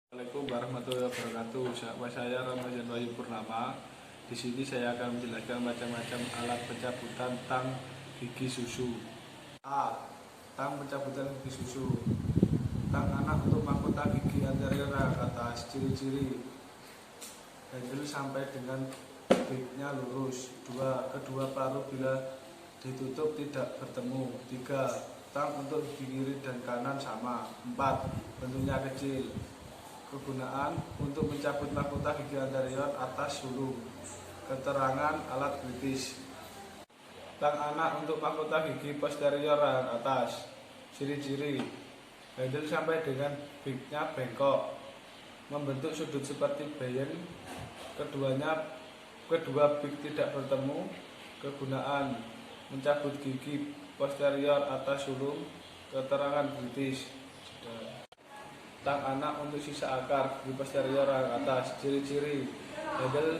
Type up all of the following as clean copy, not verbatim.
Assalamualaikum warahmatullahi wabarakatuh. Saya Ramadan Wahyu Purnama. Di sini saya akan menjelaskan macam-macam alat pencabutan tang gigi susu. A. Tang pencabutan gigi susu. Tang anak untuk mahkota gigi anterior atas. Ciri-ciri: handle sampai dengan bibnya lurus. 2. Kedua paruh bila ditutup tidak bertemu. 3. Tang untuk gigi kiri dan kanan sama. 4. Bentuknya kecil. Kegunaan untuk mencabut mahkota gigi anterior atas sulung. Keterangan alat kritis: tang anak untuk mahkota gigi posterior atas. Ciri-ciri: handle sampai dengan bibnya bengkok, membentuk sudut seperti bayen. Kedua bib tidak bertemu. Kegunaan: mencabut gigi posterior atas sulung. Keterangan kritis: tang anak untuk sisa akar gigi posterior atas. Ciri-ciri: handle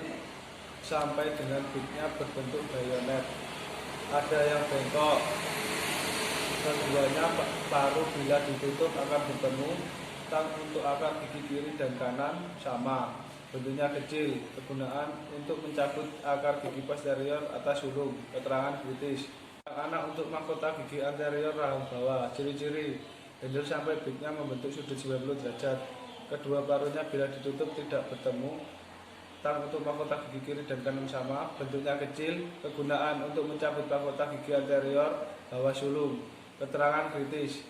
sampai dengan bibnya berbentuk bayonet, ada yang bengkok. Keduanya paruh bila ditutup akan bertemu. Tang untuk akar gigi kiri dan kanan sama, bentuknya kecil. Kegunaan untuk mencabut akar gigi posterior atas sulung. Keterangan kritis: tang anak untuk mahkota gigi anterior rahang bawah. Ciri-ciri: handle sampai bibnya membentuk sudut 90 derajat. Kedua paruhnya bila ditutup tidak bertemu. Tang untuk mahkota gigi kiri dan kanan sama, bentuknya kecil. Kegunaan untuk mencabut mahkota gigi anterior bawah sulung. Keterangan kritis: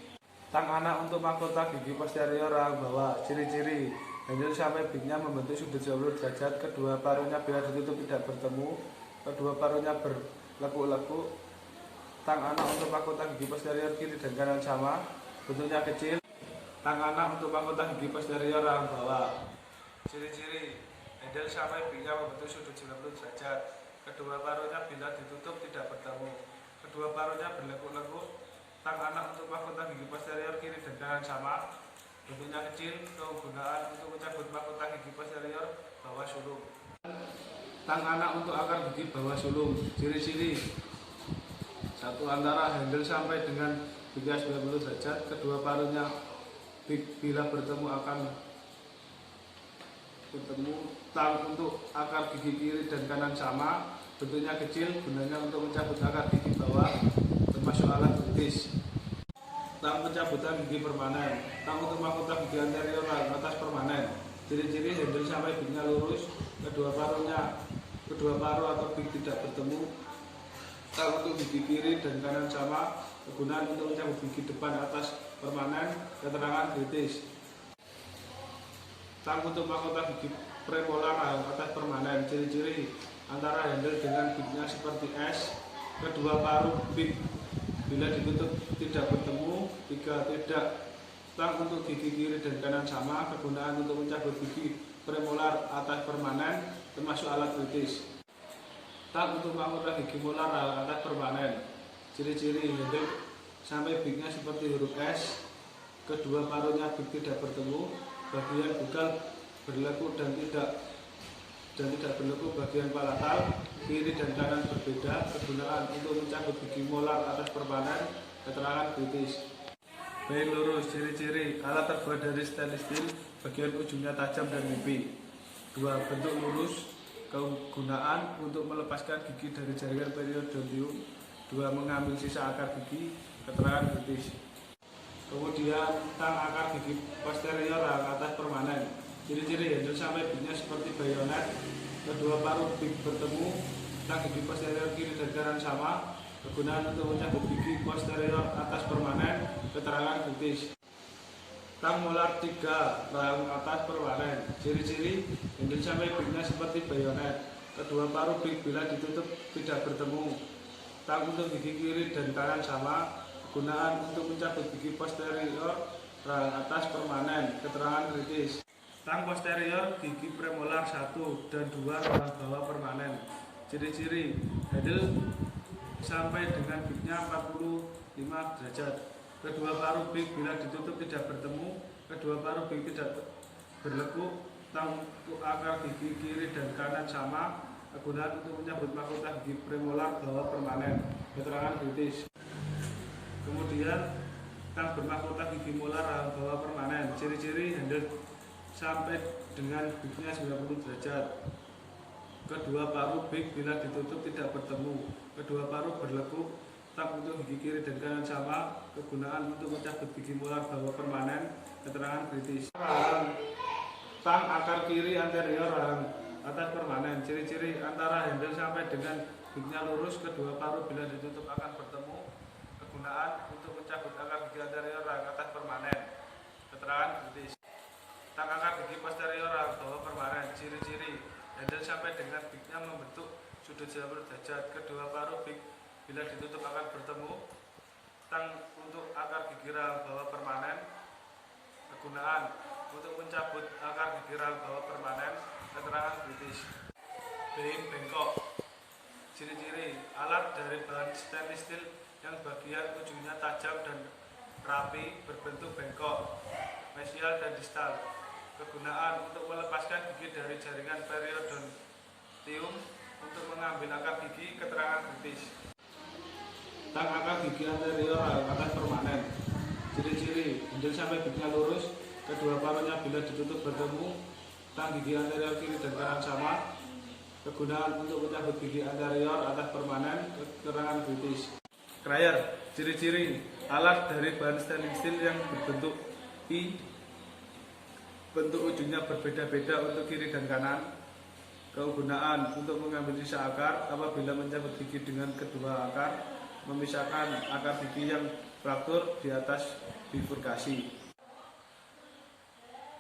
tang anak untuk mahkota gigi posterior rahang bawah. Ciri-ciri: handle sampai bibnya membentuk sudut 90 derajat. Kedua paruhnya bila ditutup tidak bertemu. Kedua paruhnya berlekuk-lekuk. Tang anak untuk mahkota gigi posterior kiri dan kanan sama, bentuknya kecil. Tang anak untuk mahkota gigi posterior rahang bawah. Ciri-ciri: handle sampai bibnya membentuk sudut 90 derajat. Kedua paruhnya bila ditutup tidak bertemu. Kedua paruhnya berlekuk-lekuk. Tang anak untuk mahkota gigi posterior kiri dan kanan sama, bentuknya kecil. Kegunaan untuk mencabut mahkota gigi posterior bawah sulung. Tang anak untuk akar gigi bawah sulung. Ciri-ciri: satu, antara handle sampai dengan bibnya 90 derajat. Kedua paruhnya bila bertemu akan bertemu. Tang untuk akar gigi kiri dan kanan sama, bentuknya kecil. Gunanya untuk mencabut akar gigi bawah, termasuk alat kritis. Tang pencabutan gigi permanen. Tang untuk mahkota gigi anterior atas permanen. Ciri-ciri: handle sampai bibnya lurus. Kedua paruh atau bib tidak bertemu. Tang untuk gigi kiri dan kanan sama. Kegunaan untuk mencabut gigi depan atas permanen. Keterangan kritis: tang untuk mahkota gigi premolar atas permanen. Ciri-ciri: antara handle dengan bibnya seperti S. Kedua paruh bib bila ditutup tidak bertemu. 3. Tidak. Tang untuk gigi kiri dan kanan sama. Kegunaan untuk mencabut gigi premolar atas permanen, termasuk alat kritis. Tang untuk mahkota gigi molar atas permanen. Ciri-ciri: handle sampai bibnya seperti huruf S. Kedua paruhnya bib tidak bertemu. Bagian bugal berlekuk dan tidak berlekuk bagian palatal. Kiri dan kanan berbeda. Kegunaan untuk mencabut gigi molar atas permanen. Keterangan kritis: baik lurus. Ciri-ciri: alat terbuat dari stainless steel, bagian ujungnya tajam dan mipik. 2. Bentuk lurus. Kegunaan untuk melepaskan gigi dari jaringan periodontium. 2. Mengambil sisa akar gigi. Keterangan kritis. Kemudian tang akar gigi posterior atas permanen. Ciri-ciri: handle sampai bibnya seperti bayonet. Kedua paruh bib bertemu. Tang gigi posterior kiri dan kanan sama. Kegunaan untuk mencabut gigi posterior atas permanen. Keterangan kritis. Tang molar 3 rahang atas permanen. Ciri-ciri: handle sampai bibnya seperti bayonet. Kedua paruh bib bila ditutup tidak bertemu. Tang untuk gigi kiri dan kanan sama. Kegunaan untuk mencabut gigi posterior rahang atas permanen. Keterangan kritis. Tang posterior gigi premolar 1 dan 2 rahang bawah permanen. Ciri-ciri: handle sampai dengan bibnya 45 derajat. Kedua paruh bib bila ditutup tidak bertemu. Kedua paruh bib tidak berlekuk. Tang untuk akar gigi kiri dan kanan sama. Kegunaan untuk mencabut mahkota gigi premolar bawah permanen. Keterangan kritis. Kemudian tang bermahkota gigi molar rahang bawah permanen. Ciri-ciri: handle sampai dengan bignya 90 derajat. Kedua paruh big bila ditutup tidak bertemu. Kedua paruh berlekuk. Tang untuk gigi kiri dan kanan sama. Kegunaan untuk mencabut gigi molar bawah permanen. Keterangan kritis. Tang akar kiri anterior rahang atas permanen. Ciri-ciri antara handle sampai dengan bignya lurus. Kedua paruh bila ditutup akan bertemu. Kegunaan untuk mencabut akar gigi anterior rahang atas permanen. Keterangan kritis. Tang akar gigi posterior rahang bawah permanen. Ciri-ciri handle sampai dengan bignya membentuk sudut 90 derajat. Kedua paruh big bila ditutup akan bertemu. Tang untuk akar gigi rahang bawah permanen. Kegunaan untuk mencabut akar gigi rahang bawah permanen. Keterangan kritis. Being bengkok. Ciri-ciri alat dari bahan stainless steel yang bagian ujungnya tajam dan rapi berbentuk bengkok, mesial dan distal. Kegunaan untuk melepaskan gigi dari jaringan periodontium untuk mengambil akar gigi. Keterangan kritis. Tang akar gigi anterior atas permanen. Ciri-ciri handle sampai bignya lurus. Kedua paruhnya bila ditutup bertemu. Tang gigi anterior kiri dan kanan sama. Kegunaan untuk mencabut gigi anterior atas permanen. Keterangan kritis. Cryer. Ciri-ciri alat dari bahan stainless steel yang berbentuk I. Bentuk ujungnya berbeda-beda untuk kiri dan kanan. Kegunaan untuk mengambil sisa akar apabila mencabut gigi dengan kedua akar. Memisahkan akar gigi yang fraktur di atas bifurkasi.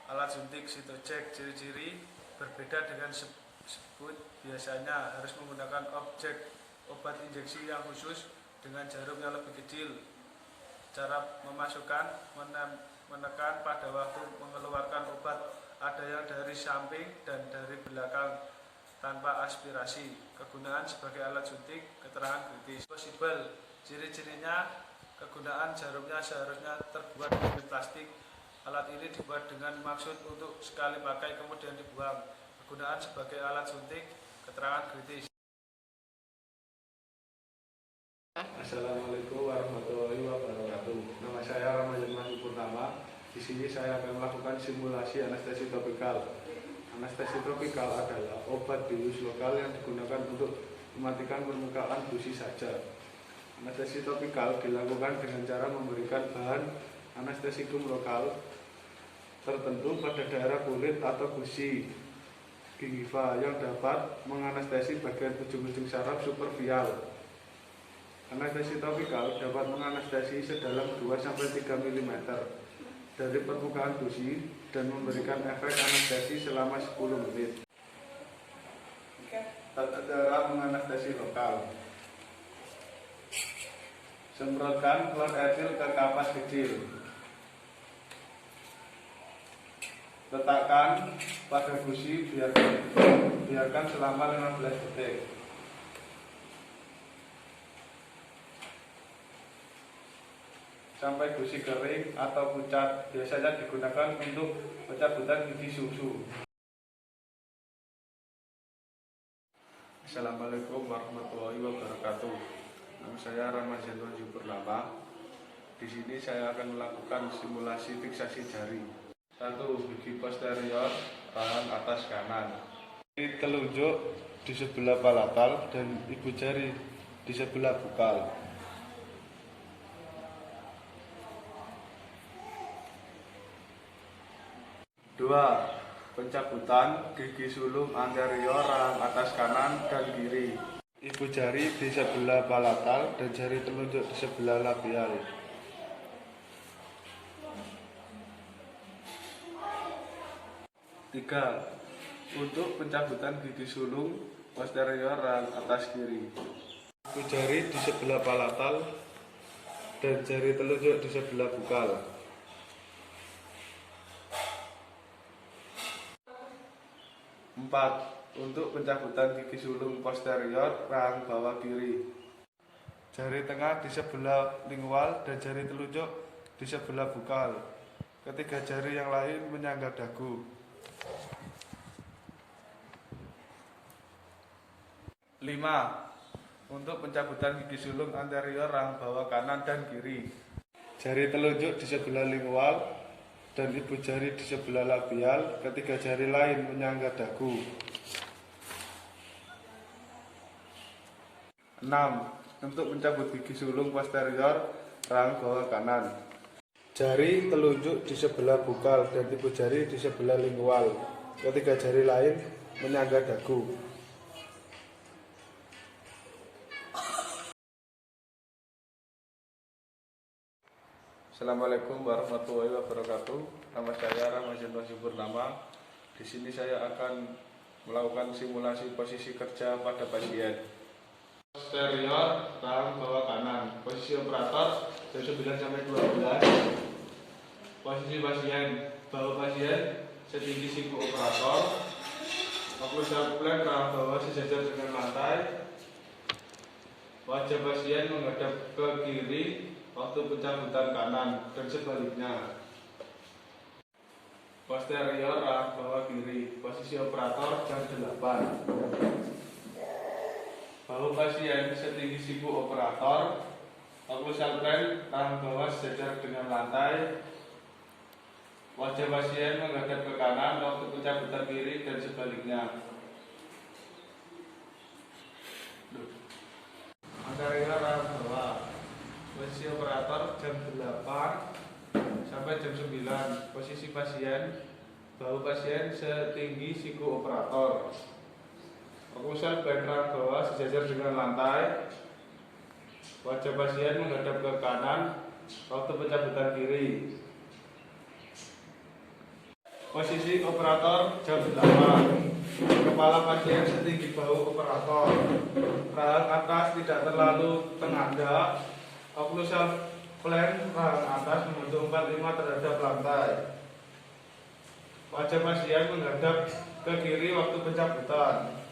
Alat suntik Cyto-Ject. Ciri-ciri berbeda dengan sebut. Biasanya harus menggunakan objek obat injeksi yang khusus dengan jarum yang lebih kecil. Cara memasukkan, menekan pada waktu mengeluarkan obat ada yang dari samping dan dari belakang tanpa aspirasi. Kegunaan sebagai alat suntik. Keterangan kritis. Possible. Ciri-cirinya kegunaan jarumnya seharusnya terbuat dari plastik. Alat ini dibuat dengan maksud untuk sekali pakai kemudian dibuang. Kegunaan sebagai alat suntik. Keterangan kritis. Assalamualaikum warahmatullahi wabarakatuh. Nama saya Ramadan Masih Purnama. Di sini saya akan melakukan simulasi anestesi topikal. Anestesi topikal adalah obat bius lokal yang digunakan untuk mematikan permukaan gusi saja. Anestesi topikal dilakukan dengan cara memberikan bahan anestesikum lokal tertentu pada daerah kulit atau gusi gingiva yang dapat menganestesi bagian ujung-ujung saraf superficial. Anestesi topikal dapat menganestesi sedalam 2-3 mm dari permukaan gusi dan memberikan efek anestesi selama 10 menit. Tata cara menganestesi lokal. Semprotkan klor etil ke kapas kecil. Letakkan pada gusi, biarkan selama 15 detik. Sampai gusi kering atau pucat. Biasanya digunakan untuk pencabutan gigi susu. Assalamualaikum warahmatullahi wabarakatuh. Nama saya Ramadan Masih Purnama. Di sini saya akan melakukan simulasi fiksasi jari. 1. Gigi posterior rahang atas kanan. Telunjuk di sebelah palatal dan ibu jari di sebelah bukal. 2. Pencabutan gigi sulung anterior rahang atas kanan dan kiri. Ibu jari di sebelah palatal dan jari telunjuk di sebelah labial. 3. Untuk pencabutan gigi sulung posterior rahang atas kiri. Ibu jari di sebelah palatal dan jari telunjuk di sebelah bukal. 4. Untuk pencabutan gigi sulung posterior rahang bawah kiri. Jari tengah di sebelah lingual dan jari telunjuk di sebelah bukal. Ketiga jari yang lain menyangga dagu. 5. Untuk pencabutan gigi sulung anterior rahang bawah kanan dan kiri. Jari telunjuk di sebelah lingual dan ibu jari di sebelah labial, ketiga jari lain menyangga dagu. 6. Untuk mencabut gigi sulung posterior rahang bawah kanan. Jari telunjuk di sebelah bukal dan ibu jari di sebelah lingual, ketiga jari lain menyangga dagu. Assalamualaikum warahmatullahi wabarakatuh. Nama saya Ramadan Purnama. Di sini saya akan melakukan simulasi posisi kerja pada pasien. Posterior rahang bawah kanan. Posisi operator dari 9 sampai 12. Posisi pasien, bahu pasien setinggi siku operator. Occlusal plane rahang bawah sejajar dengan lantai. Wajah pasien menghadap ke kiri waktu pencabutan kanan dan sebaliknya. Posterior rahang bawah kiri. Posisi operator jam 8. Bahu pasien setinggi siku operator. Occlusal plane rahang bawah sejajar dengan lantai. Wajah pasien menghadap ke kanan waktu pencabutan kiri dan sebaliknya. Anterior rahang bawah. Posisi operator jam 8 sampai jam 9. Posisi pasien, bahu pasien setinggi siku operator. Occlusal plane rahang bawah sejajar dengan lantai. Wajah pasien menghadap ke kanan waktu pencabutan kiri. Posisi operator jam 8. Kepala pasien setinggi bahu operator. Rahang atas tidak terlalu tengadah. Occlusal plane rahang atas membentuk 45 terhadap lantai. Wajah pasien menghadap ke kiri waktu pencabutan.